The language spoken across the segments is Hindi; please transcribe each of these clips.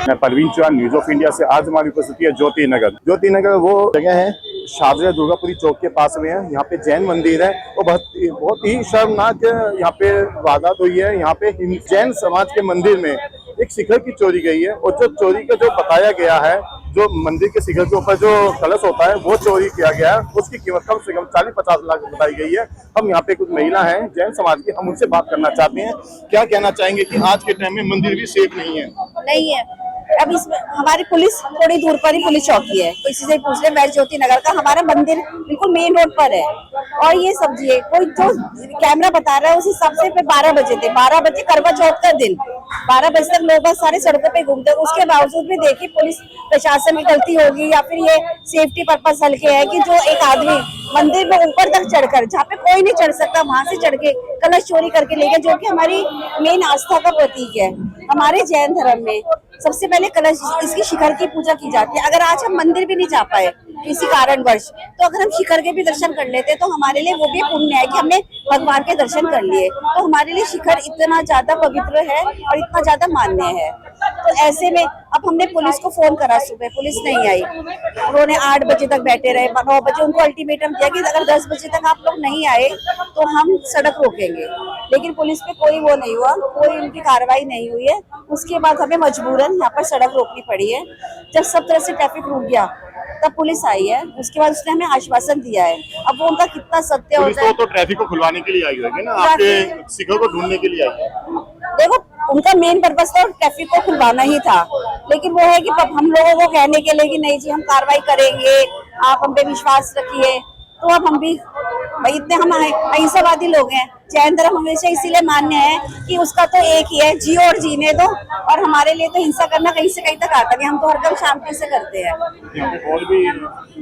मैं Parveen Chauhan, news of India से। आज हमारी उपस्थिति है ज्योति नगर। ज्योति नगर वो जगह है शाहजहां दुर्गापुरी चौक के पास में है। यहाँ पे जैन मंदिर है और बहुत ही शर्मनाक यहाँ पे वारदात हुई है। यहाँ पे जैन समाज के मंदिर में एक शिखर की चोरी गई है और जो चोरी का जो बताया गया है, जो मंदिर के शिखर के ऊपर जो कलश होता है वो चोरी किया गया है। उसकी कीमत कम से कम 40-50 लाख बताई गई है। हम यहाँ पे कुछ महिला हैं जैन समाज की, हम उनसे बात करना चाहते हैं। क्या कहना चाहेंगे कि आज के टाइम में मंदिर भी सेफ नहीं है? अब इसमें हमारी पुलिस थोड़ी दूर पर ही पुलिस चौकी है, तो इसी से पूछ रहे। मैं ज्योति नगर का, हमारा मंदिर बिल्कुल मेन रोड पर है और ये समझिए कोई जो कैमरा बता रहा है उस हिसाब से 12 बजे थे, 12 बजे करवा चौथ का दिन, 12 बजे तक लोग सारे सड़कों पे घूमते हैं। उसके बावजूद भी देखिए पुलिस प्रशासन की गलती होगी या फिर ये सेफ्टी पर्पस हल्के है कि जो एक आदमी मंदिर में ऊपर तक चढ़कर, जहाँ पे कोई नहीं चढ़ सकता, वहां से चढ़ के कलश चोरी करके ले गए, जो कि हमारी मेन आस्था का प्रतीक है। हमारे जैन धर्म में सबसे पहले कलश, इसकी शिखर की पूजा की जाती है। अगर आज हम मंदिर भी नहीं जा पाए किसी कारणवश, तो अगर हम शिखर के भी दर्शन कर लेते तो हमारे लिए वो भी पुण्य है कि हमने भगवान के दर्शन कर लिए। तो हमारे लिए शिखर इतना ज्यादा पवित्र है और इतना ज्यादा मान्य है। तो ऐसे में अब हमने पुलिस को फोन करा, सुबह पुलिस नहीं आई। उन्होंने 8 बजे तक बैठे रहे, 9 बजे उनको अल्टीमेटम दिया कि अगर 10 बजे तक आप लोग नहीं आए तो हम सड़क रोकेंगे, लेकिन पुलिस पे कोई वो नहीं हुआ, कोई उनकी कार्रवाई नहीं हुई है। उसके बाद हमें मजबूरन यहाँ पर सड़क रोकनी पड़ी है। जब सब तरह से ट्रैफिक रुक गया तब पुलिस आई है। उसके बाद उसने हमें आश्वासन दिया है। अब वो उनका कितना सत्य होता है। तो ट्रैफिक को खुलवाने के लिए आई होगी ना, आपके शिखर को ढूंढने के लिए आई है। देखो उनका मेन पर्पस तो ट्रैफिक को खुलवाना ही था, लेकिन वो है कि हम लोगों को कहने के लिए कि नहीं जी हम कार्रवाई करेंगे, आप हम पे विश्वास रखिए। तो अब हम भी भाई इतने हम अहिंसावादी लोग हैं। जैन धर्म हमेशा इसीलिए मान्य है कि उसका तो एक ही है, जियो और जीने दो। और हमारे लिए तो हिंसा करना कहीं से कहीं तक आता नहीं, हम तो हरदम शांति से करते हैं। यहाँ पे और भी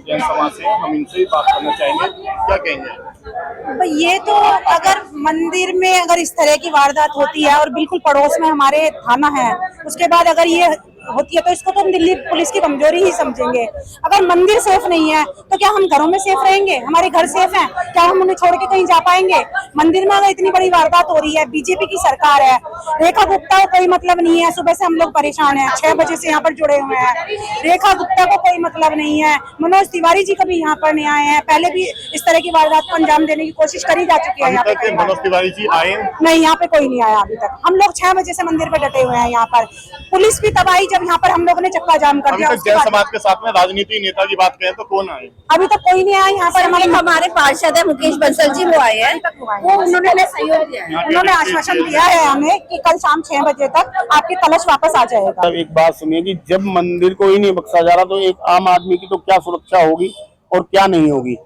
जैन समाज है, हम इनसे ही बात करना चाहेंगे। क्या कहेंगे? ये तो अगर मंदिर में अगर इस तरह की वारदात होती है और बिल्कुल पड़ोस में हमारे थाना है, उसके बाद अगर ये होती है तो इसको तो हम दिल्ली पुलिस की कमजोरी ही समझेंगे। अगर मंदिर सेफ नहीं है तो क्या हम घरों में सेफ रहेंगे? हमारे घर सेफ हैं, क्या हम उन्हें छोड़ के कहीं जा पाएंगे? मंदिर में अगर इतनी बड़ी वारदात हो रही है, बीजेपी की सरकार है, रेखा गुप्ता को कोई मतलब नहीं है। सुबह से हम लोग परेशान हैं, 6 बजे से यहाँ पर जुड़े हुए हैं। रेखा गुप्ता को कोई मतलब नहीं है, मनोज तिवारी जी कभी यहाँ पर नहीं आए हैं। पहले भी इस तरह की वारदात को अंजाम देने की कोशिश करी जा चुकी है। यहाँ पे मनोज तिवारी जी आए नहीं, यहाँ पे कोई नहीं आया अभी तक। हम लोग 6 बजे से मंदिर पे डटे हुए हैं। यहाँ पर पुलिस भी तब आई जब यहाँ पर हम लोगों ने चक्का जाम कर दिया। जैन समाज के साथ में राजनीतिक नेता की बात करें तो कौन आए? अभी तक कोई नहीं आया यहाँ पर। हमारे पार्षद है मुकेश बंसल जी, वो आए हैं, वो उन्होंने सहयोग दिया है। उन्होंने आश्वासन दिया है हमें कि कल शाम 6 बजे तक आपके कलश वापस आ जाएगा। एक बात सुनिए कि जब मंदिर को ही नहीं बख्शा जा रहा तो एक आम आदमी की तो क्या सुरक्षा होगी और क्या नहीं होगी।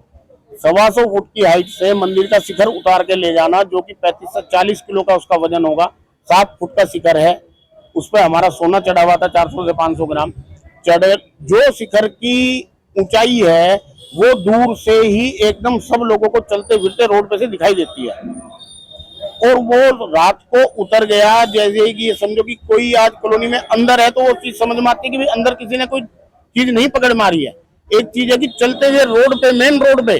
125 फुट की हाइट से मंदिर का शिखर उतार के ले जाना, जो कि 35 से 40 किलो का उसका वजन होगा। 7 फुट का शिखर है, उस पर हमारा सोना चढ़ा हुआ था 400 से 500 ग्राम। जो शिखर की ऊंचाई है वो दूर से ही एकदम सब लोगों को चलते फिरते रोड पे से दिखाई देती है। और वो रात को उतर गया, जैसे कि ये समझो कि कोई आज कॉलोनी में अंदर है तो वो चीज समझ में आती है कि भाई अंदर किसी ने कोई चीज नहीं पकड़ मारी है। एक चीज है कि चलते हुए रोड पे, मेन रोड पे,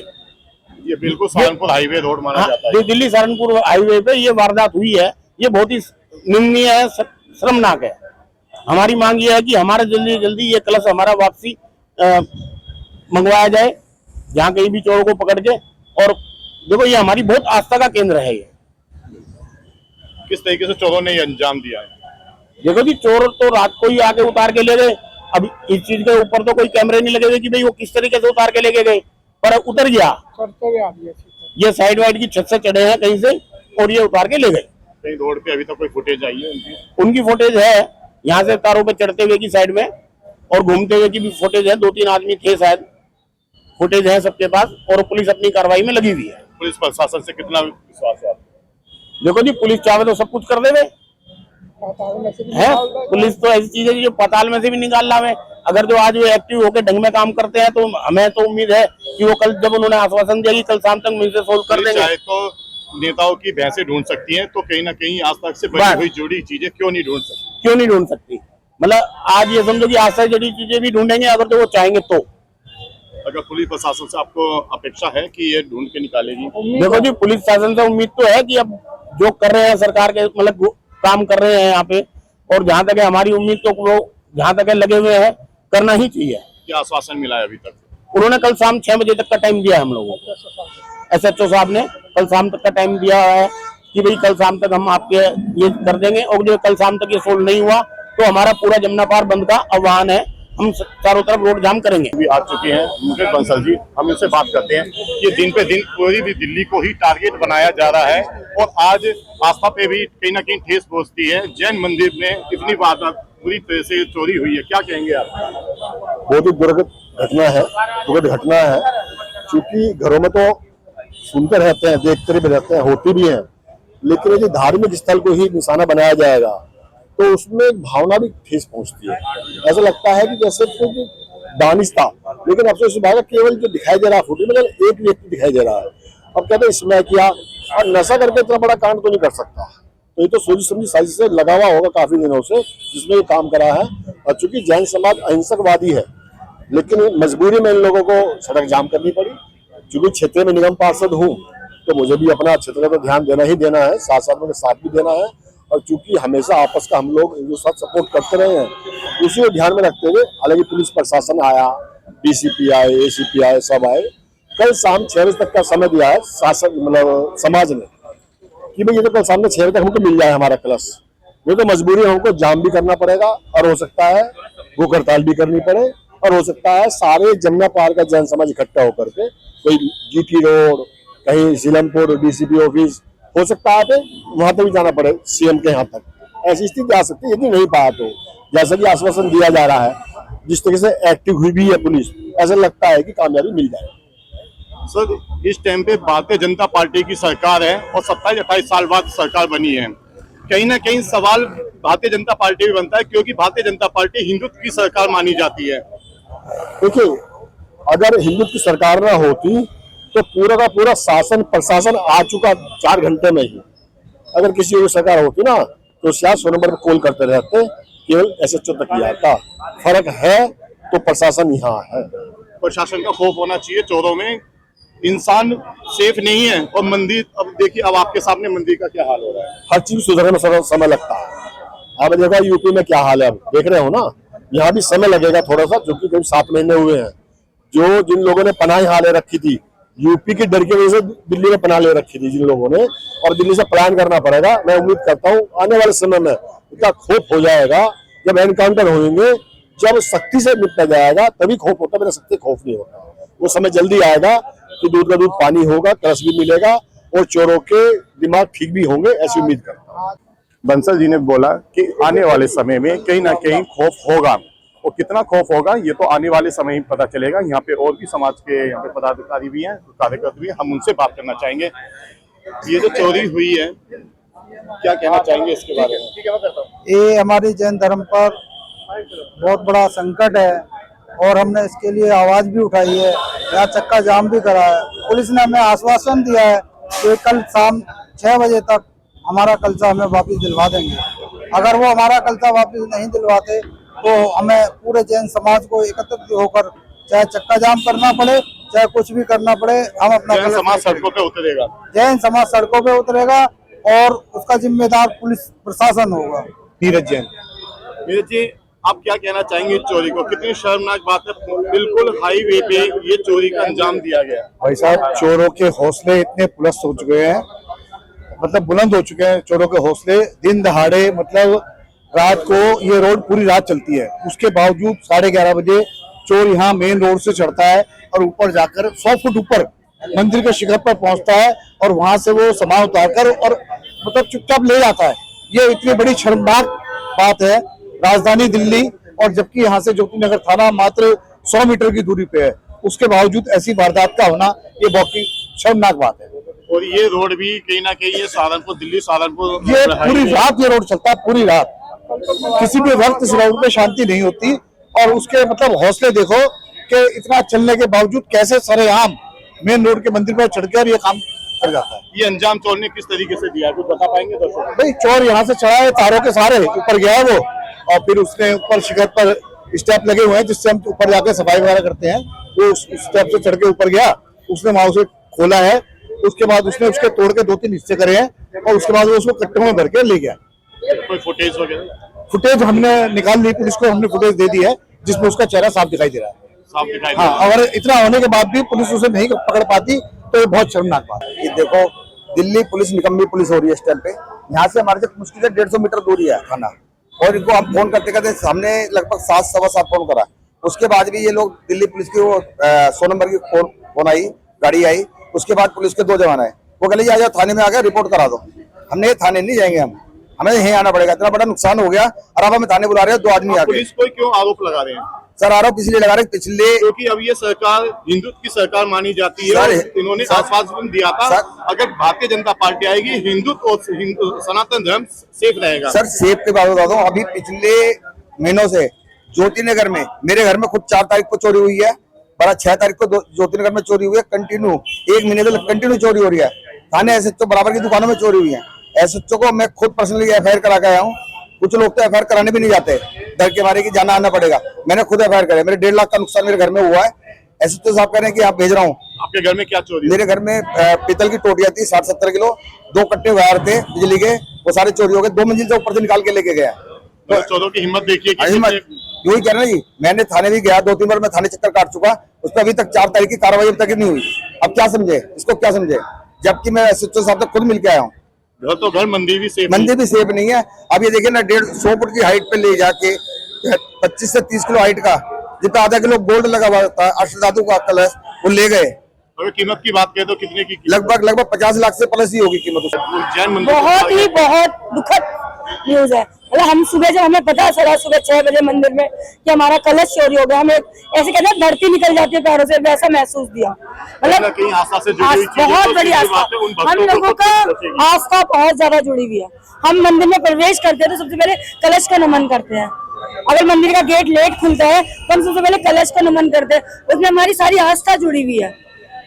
ये बिल्कुल सहारनपुर हाईवे रोड माना जाता है, दिल्ली सहारनपुर हाईवे पे ये वारदात हुई है। ये बहुत ही निंदनीय है, शर्मनाक है। हमारी मांग ये है कि हमारा जल्दी जल्दी ये कलश हमारा वापसी मंगवाया जाए, जहाँ कहीं भी चोरों को पकड़ के। और देखो ये हमारी बहुत आस्था का केंद्र है। ये किस तरीके से चोरों ने अंजाम दिया है? देखो जी, चोर तो रात को ही आके उतार के ले गए। अब इस चीज के ऊपर तो कोई कैमरे नहीं लगे हुए कि भाई वो किस तरीके से उतार के लेके गए, पर उतर गया। ये साइड वाइड की छत से चढ़े हैं कहीं से और ये उतार के ले गए। कहीं रोड पे अभी तक कोई फुटेज आई है उनकी फुटेज है, यहाँ से तारों पे चढ़ते हुए की साइड में और घूमते हुए की भी फुटेज है। 2-3 आदमी थे शायद, फुटेज है सबके पास। और पुलिस अपनी कार्रवाई में लगी हुई है। पुलिस प्रशासन से कितना विश्वास है? देखो जी, पुलिस चाहे तो सब कुछ कर देवे है। पुलिस तो ऐसी चीज है जो पाताल में से भी निकाल लावे। अगर जो आज वो एक्टिव होकर ढंग में काम करते हैं तो हमें तो उम्मीद है कि वो कल, जब उन्होंने आश्वासन दिया कि कल शाम तक मुझसे सोल्व कर देंगे, चाहे तो नेताओं की भैंसें ढूंढ सकती हैं, तो कहीं ना कहीं आज तक से बनी हुई जुड़ी चीजें क्यों नहीं ढूंढ सकती? क्यों नहीं ढूंढ सकती? मतलब आज ये समझो कि आज से जुड़ी चीजें भी ढूंढेंगे अगर तो वो चाहेंगे तो। अगर पुलिस प्रशासन से आपको अपेक्षा है कि ये ढूंढ के निकालेगी? देखो जी, पुलिस शासन से उम्मीद तो है कि अब जो कर रहे हैं सरकार के, मतलब काम कर रहे हैं यहाँ पे, और जहाँ तक है हमारी उम्मीद तो वो जहां तक लगे हुए हैं करना ही चाहिए। क्या आश्वासन मिला है अभी तक? उन्होंने कल शाम 6 बजे तक का टाइम दिया है हम लोगों को। SHO साहब ने कल शाम तक का टाइम दिया है कि भाई कल शाम तक हम आपके ये कर देंगे, और जो कल शाम तक ये सोल्व नहीं हुआ तो हमारा पूरा जमुना पार बंद का आह्वान है, हम चारों तरफ रोड जाम करेंगे। अभी आ चुके हैं मुकेश बंसल जी, हम इनसे बात करते हैं। ये दिन पे दिन पूरी भी दिल्ली को ही टारगेट बनाया जा रहा है और आज आस्था पे भी कहीं ना कहीं ठेस पहुंचती है। जैन मंदिर में इतनी वारदात पूरी तरह से चोरी हुई है, क्या कहेंगे आप? बहुत ही दुखद घटना है, क्योंकि घरों में तो सुनते रहते हैं, देखते भी रहते हैं, होती भी है, लेकिन यदि धार्मिक स्थल को ही निशाना बनाया जाएगा तो उसमें भावना भी ठेस पहुंचती है। ऐसा लगता है कि जैसे कुछ दानिश था, लेकिन अफसोस इस बात का केवल जो दिखाई दे रहा है फोटो में एक व्यक्ति दिखाई दे रहा है। अब कहते हैं इसमें किया, और नशा करके इतना बड़ा कांड तो नहीं कर सकता, तो ये तो सोची समझी साजिश से लगा हुआ होगा काफी दिनों से जिसमें ये काम करा है। और चूंकि जैन समाज अहिंसकवादी है, लेकिन मजबूरी में इन लोगों को सड़क जाम करनी पड़ी। चूंकि क्षेत्र में निगम पार्षद हूँ तो मुझे भी अपना क्षेत्र का ध्यान देना ही देना है, साथ साथ में साथ भी देना है। और चूंकि हमेशा आपस का हम लोग एक साथ सपोर्ट करते रहे हैं, उसी को ध्यान में रखते हुए हालांकि पुलिस प्रशासन आया, DCP आए, ACP आए, सब आए। कल शाम 6 बजे तक का समय दिया है शासन मतलब समाज ने कि भाई ये तो कल शाम 6 बजे तक हमको मिल जाए हमारा कलश, नहीं तो मजबूरी हमको जाम भी करना पड़ेगा और हो सकता है भूख हड़ताल भी करनी पड़े, और हो सकता है सारे जमुना पार का जैन समाज इकट्ठा होकर के कोई GT रोड, कहीं सीलमपुर DCP ऑफिस, हो सकता है वहां तक भी जाना पड़े CM के यहाँ तक। ऐसी स्थिति आ सकती है यदि नहीं पाया तो। जैसा कि आश्वासन दिया जा रहा है, जिस तरह से एक्टिव हुई भी है पुलिस, ऐसा लगता है कि कामयाबी मिल जाएगी। सर, इस टाइम पे भारतीय जनता पार्टी की सरकार है और 27-28 साल बाद सरकार बनी है। कहीं ना कहीं सवाल भारतीय जनता पार्टी भी बनता है, क्योंकि भारतीय जनता पार्टी हिंदुत्व की सरकार मानी जाती है। देखिए, अगर हिंदुत्व की सरकार ना होती तो पूरा का पूरा शासन प्रशासन आ चुका 4 घंटे में ही। अगर किसी और सरकार होती ना तो शायद 100 नंबर पर कॉल करते रहते, केवल SHO तक ही आता। फर्क है तो प्रशासन यहाँ है। प्रशासन का खौफ होना चाहिए। चोरों में इंसान सेफ नहीं है और मंदिर, अब देखिए अब आपके सामने मंदिर का क्या हाल हो रहा है। हर चीज सुधरने में समय लगता है। आप देखा यूपी में क्या हाल है, अब देख रहे हो ना, यहाँ भी समय लगेगा थोड़ा सा, क्योंकि करीब 7 महीने हुए हैं। जो जिन लोगों ने पनाह यहाँ ले रखी थी, यूपी की डर की वजह से दिल्ली में पनाह ले रखी थी जिन लोगों ने, और दिल्ली से पलायन करना पड़ेगा। मैं उम्मीद करता हूँ आने वाले समय में इतना खौफ हो जाएगा, जब एनकाउंटर होंगे, जब सख्ती से निपटा जाएगा तभी खौफ होता है, मेरा सख्ती खौफ नहीं होता। वो समय जल्दी आएगा कि दूध का दूध पानी होगा, कलश भी मिलेगा और चोरों के दिमाग ठीक भी होंगे, ऐसी उम्मीद करता हूँ। बंसल जी ने बोला कि आने वाले समय में कहीं ना कहीं खौफ होगा, और कितना खौफ होगा ये तो आने वाले समय ही पता चलेगा। यहाँ पे और भी समाज के यहाँ पे पदाधिकारी भी हैं, कार्यकर्ता भी हैं, हम उनसे बात करना चाहेंगे। ये जो चोरी हुई है, क्या कहना चाहेंगे इसके बारे में? ये हमारी जैन धर्म पर बहुत बड़ा संकट है और हमने इसके लिए आवाज भी उठाई है, यहाँ चक्का जाम भी करा है। पुलिस ने हमें आश्वासन दिया है कि कल शाम 6 बजे तक हमारा कल्चा हमें वापस दिलवा देंगे। अगर वो हमारा कल्चा वापस नहीं दिलवाते तो हमें पूरे जैन समाज को एकत्रित होकर चाहे चक्का जाम करना पड़े, चाहे कुछ भी करना पड़े, हम अपना जैन समाज सड़कों पे उतरेगा। जैन समाज सड़कों पे उतरेगा और उसका जिम्मेदार पुलिस प्रशासन होगा। नीरज जी, आप क्या कहना चाहेंगे चोरी को? कितनी शर्मनाक बात है, बिल्कुल हाईवे पे ये चोरी का अंजाम दिया गया। भाई साहब, चोरों के हौसले इतने बुलंद हो चुके हैं, मतलब बुलंद हो चुके हैं चोरों के हौसले। दिन दहाड़े, मतलब रात को ये रोड पूरी रात चलती है, उसके बावजूद 11:30 बजे चोर यहाँ मेन रोड से चढ़ता है और ऊपर जाकर 100 फुट ऊपर मंदिर के शिखर पर पहुंचता है और वहां से वो सामान उतारकर और मतलब चुपचाप ले जाता है। ये इतनी बड़ी शर्मनाक बात है राजधानी दिल्ली, और जबकि यहाँ से ज्योति नगर थाना मात्र 100 मीटर की दूरी पे है, उसके बावजूद ऐसी वारदात का होना ये बहुत ही शर्मनाक बात है। और ये रोड भी कहीं ना कहीं ये सहारनपुर, दिल्ली सहारनपुर, ये पूरी रात ये रोड चलता है, पूरी रात, किसी भी वक्त इस रोड पे शांति नहीं होती। और उसके मतलब हौसले देखो कि इतना चलने के बावजूद कैसे सरेआम मेन रोड के मंदिर पर चढ़कर ये काम कर जाता है। ये अंजाम चोर ने किस तरीके से दिया, कुछ बता पाएंगे दर्शक? भाई, चोर यहाँ से चढ़ा है, तारों के सहारे ऊपर गया है वो, और फिर उसने ऊपर शिखर पर स्टेप लगे हुए हैं जिससे हम ऊपर जाके सफाई वगैरह करते हैं, वो उस स्टेप से चढ़ के ऊपर गया, उसने वहां उसे खोला है, उसके बाद उसने उसके तोड़ के 2-3 हिस्से करे हैं और उसके बाद वो उसको कट्टों में भर के ले गया। कोई फुटेज वगैरह? फुटेज हमने निकाल ली, पुलिस को हमने फुटेज दे दी है जिसमें उसका चेहरा साफ दिखाई दे रहा है। साफ दिखाई दे हाँ, रहा है। और इतना होने के बाद भी पुलिस उसे नहीं पकड़ पाती तो ये बहुत शर्मनाक बात है। ये देखो, दिल्ली पुलिस निकम्मी पुलिस हो रही है इस टाइम पे। यहाँ से हमारे से मुश्किल से 150 मीटर दूरी है थाना, और इनको हम फोन करते करते हमने लगभग 7 सवा 7 फोन करा। उसके बाद भी ये लोग दिल्ली पुलिस की वो 100 नंबर की फोन आई, गाड़ी आई। उसके बाद पुलिस के 2 जवान आए, वो कहले आ जाओ थाने में आकर रिपोर्ट करा दो। हमने थाने नहीं जाएंगे, हमें यहीं आना पड़ेगा, इतना बड़ा नुकसान हो गया और अब हमें थाने बुला रहे हैं 2 आदमी आके। पुलिस को क्यों आरोप लगा रहे हैं सर? आरोप इसलिए लगा रहे पिछले, क्योंकि अब ये सरकार हिंदुत्व की सरकार मानी जाती है। सर, इन्होंने सर, आश्वासन दिया था सर, अगर भारतीय जनता पार्टी आएगी हिंदुत्व और सनातन धर्म सेफ रहेगा। सर सेफ के बात बता दो, अभी पिछले महीनों से ज्योति नगर में, मेरे घर में खुद 4 तारीख को चोरी हुई है, 6 तारीख को ज्योति नगर में चोरी हुई है। कंटिन्यू 1 महीने से कंटिन्यू चोरी हो रही है। थाने एसएचओ बराबर की दुकानों में चोरी हुई है। एसएचओ को मैं खुद पर्सनली एफआईआर करा के आया हूँ। कुछ लोग तो एफआईआर कराने भी नहीं जाते, डर के मारे कि जाना आना पड़ेगा। मैंने खुद एफआईआर कराया, मेरे 1.5 लाख का नुकसान मेरे घर में हुआ है। एसएचओ साहब कह रहे हैं कि आप भेज रहा हूँ। आपके घर में क्या चोरी? मेरे घर में पीतल की टोटियां थी 60-70 किलो, 2 कट्टे वायर थे बिजली के, वो सारे चोरी हो गए। 2 मंजिल से ऊपर से निकाल के लेके गया। तो चोरों की हिम्मत देखिए कि यही कह रहे हैं जी। मैंने थाने भी गया 2-3 बार, मैं थाने चक्कर काट चुका, उस पर अभी तक 4 तारीख की कार्रवाई अभी तक नहीं हुई। अब क्या समझे इसको, क्या समझे, जबकि मैं एसएचओ साहब तक खुद मिल के आया हूँ। घर तो घर, मंदिर भी सेफ नहीं है। अब ये देखिए ना, 150 फुट की हाइट पे ले जाके 25 से 30 किलो हाइट का, जितना आधा किलो गोल्ड लगा हुआ था अष्टधातु का कलश, वो ले गए। अगर कीमत की बात करें तो कितने की? लगभग 50 लाख से प्लस ही होगी कीमत। जैन मंदिर बहुत दुखद न्यूज है। मतलब हम सुबह, जब हमें पता चला सुबह 6 बजे मंदिर में कि हमारा कलश चोरी हो गया, हमें ऐसे कहते हैं धरती निकल जाती है पैरों से, वैसा महसूस दिया। मतलब कहीं आस्था से जुड़ी हुई चीजें, बहुत बड़ी आस्था, हम लोगों का आस्था बहुत ज्यादा जुड़ी हुई है। हम मंदिर में प्रवेश करते हैं तो सबसे पहले कलश का नमन करते हैं। अगर मंदिर का गेट लेट खुलता है तो हम सबसे पहले कलश का नमन करते हैं। उसमें हमारी सारी आस्था जुड़ी हुई है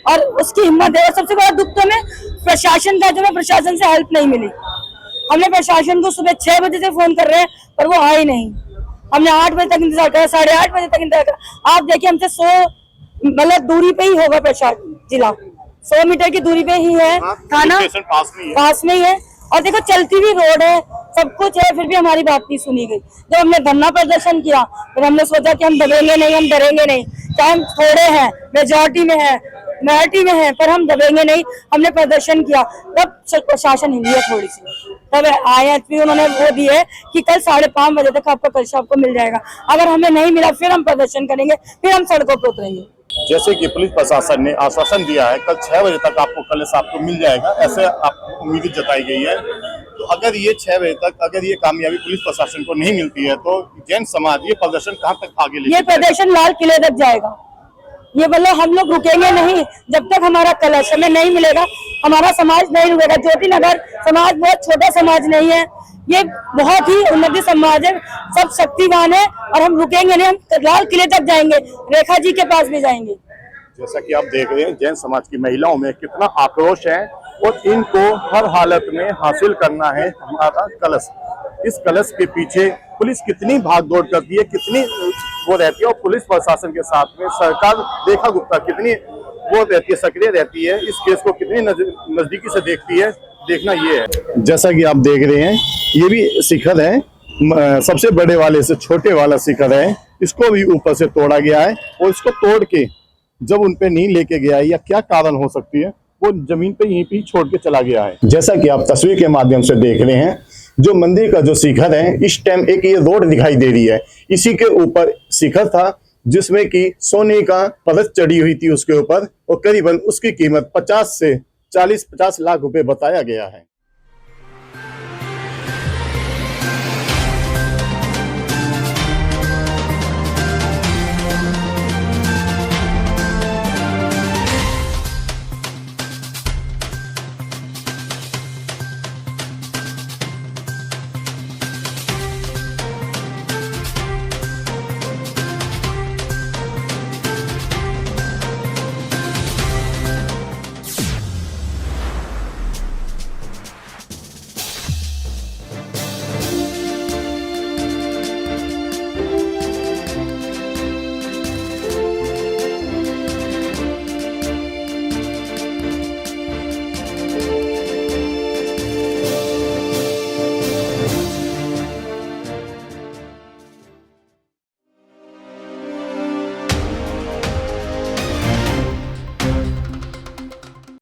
और उसकी हिम्मत है। और सबसे बड़ा दुख तो हमें प्रशासन का, जो हमें प्रशासन से हेल्प नहीं मिली। हमने प्रशासन को सुबह 6 बजे से फोन कर रहे हैं पर वो आए नहीं। हमने 8 बजे तक इंतजार करा, 8:30 बजे तक इंतजार करा। आप देखिए, हमसे 100 मतलब दूरी पे ही होगा प्रशासन, जिला 100 मीटर की दूरी पे ही है थाना, पास में ही है। और देखो, चलती हुई रोड है, सब कुछ है, फिर भी हमारी बात नहीं सुनी गई। जब हमने धरना प्रदर्शन किया फिर हमने सोचा कि हम दबेंगे नहीं, हम डरेंगे नहीं, चाहे हम थोड़े हैं, मेजॉरिटी में है, पर हम दबेंगे नहीं। हमने प्रदर्शन किया, तब प्रशासन हिली है थोड़ी सी, तब आए। फिर उन्होंने वो दिए कि कल 5:30 बजे तक आपका कलश आपको मिल जाएगा। अगर हमें नहीं मिला फिर हम प्रदर्शन करेंगे, फिर हम सड़कों पर उतरेंगे। जैसे कि पुलिस प्रशासन ने आश्वासन दिया है कल 6 बजे तक आपको कलश आपको मिल जाएगा, ऐसे आप उम्मीद जताई गई है। तो अगर ये 6 बजे तक अगर ये कामयाबी पुलिस प्रशासन को नहीं मिलती है तो जैन समाज ये प्रदर्शन कहाँ तक आगे ले? ये प्रदर्शन लाल किले तक जाएगा। ये मतलब हम लोग रुकेंगे नहीं जब तक हमारा कलश हमें नहीं मिलेगा। हमारा समाज नहीं रुकेगा। ज्योति नगर समाज बहुत छोटा समाज नहीं है, ये बहुत ही उन्नति समाज है, सब शक्तिवान है और हम रुकेंगे नहीं। हम लाल किले तक जाएंगे, रेखा जी के पास भी जाएंगे। जैसा कि आप देख रहे हैं जैन समाज की महिलाओं में कितना आक्रोश है और इनको हर हालत में हासिल करना है हमारा कलश। इस कलश के पीछे पुलिस कितनी भाग दौड़ करती है, कितनी वो रहती है, और पुलिस प्रशासन के साथ में सरकार रेखा गुप्ता कितनी वो रहती है, सक्रिय रहती है, इस केस को कितनी नजदीकी से देखती है, देखना ये है। जैसा कि आप देख रहे हैं ये भी शिखर है, सबसे बड़े वाले से छोटे वाला शिखर है, इसको भी ऊपर से तोड़ा गया है और इसको तोड़ के जब उन पे नहीं लेके गया है या क्या कारण हो सकती है, वो जमीन पे यहीं पे छोड़ के चला गया है। जैसा कि आप तस्वीर के माध्यम से देख रहे हैं, जो मंदिर का जो शिखर है, इस टाइम एक ये रोड दिखाई दे रही है, इसी के ऊपर शिखर था जिसमें कि सोने का परत चढ़ी हुई थी उसके ऊपर, और करीबन उसकी कीमत 50 से 40-50 लाख रुपए बताया गया है।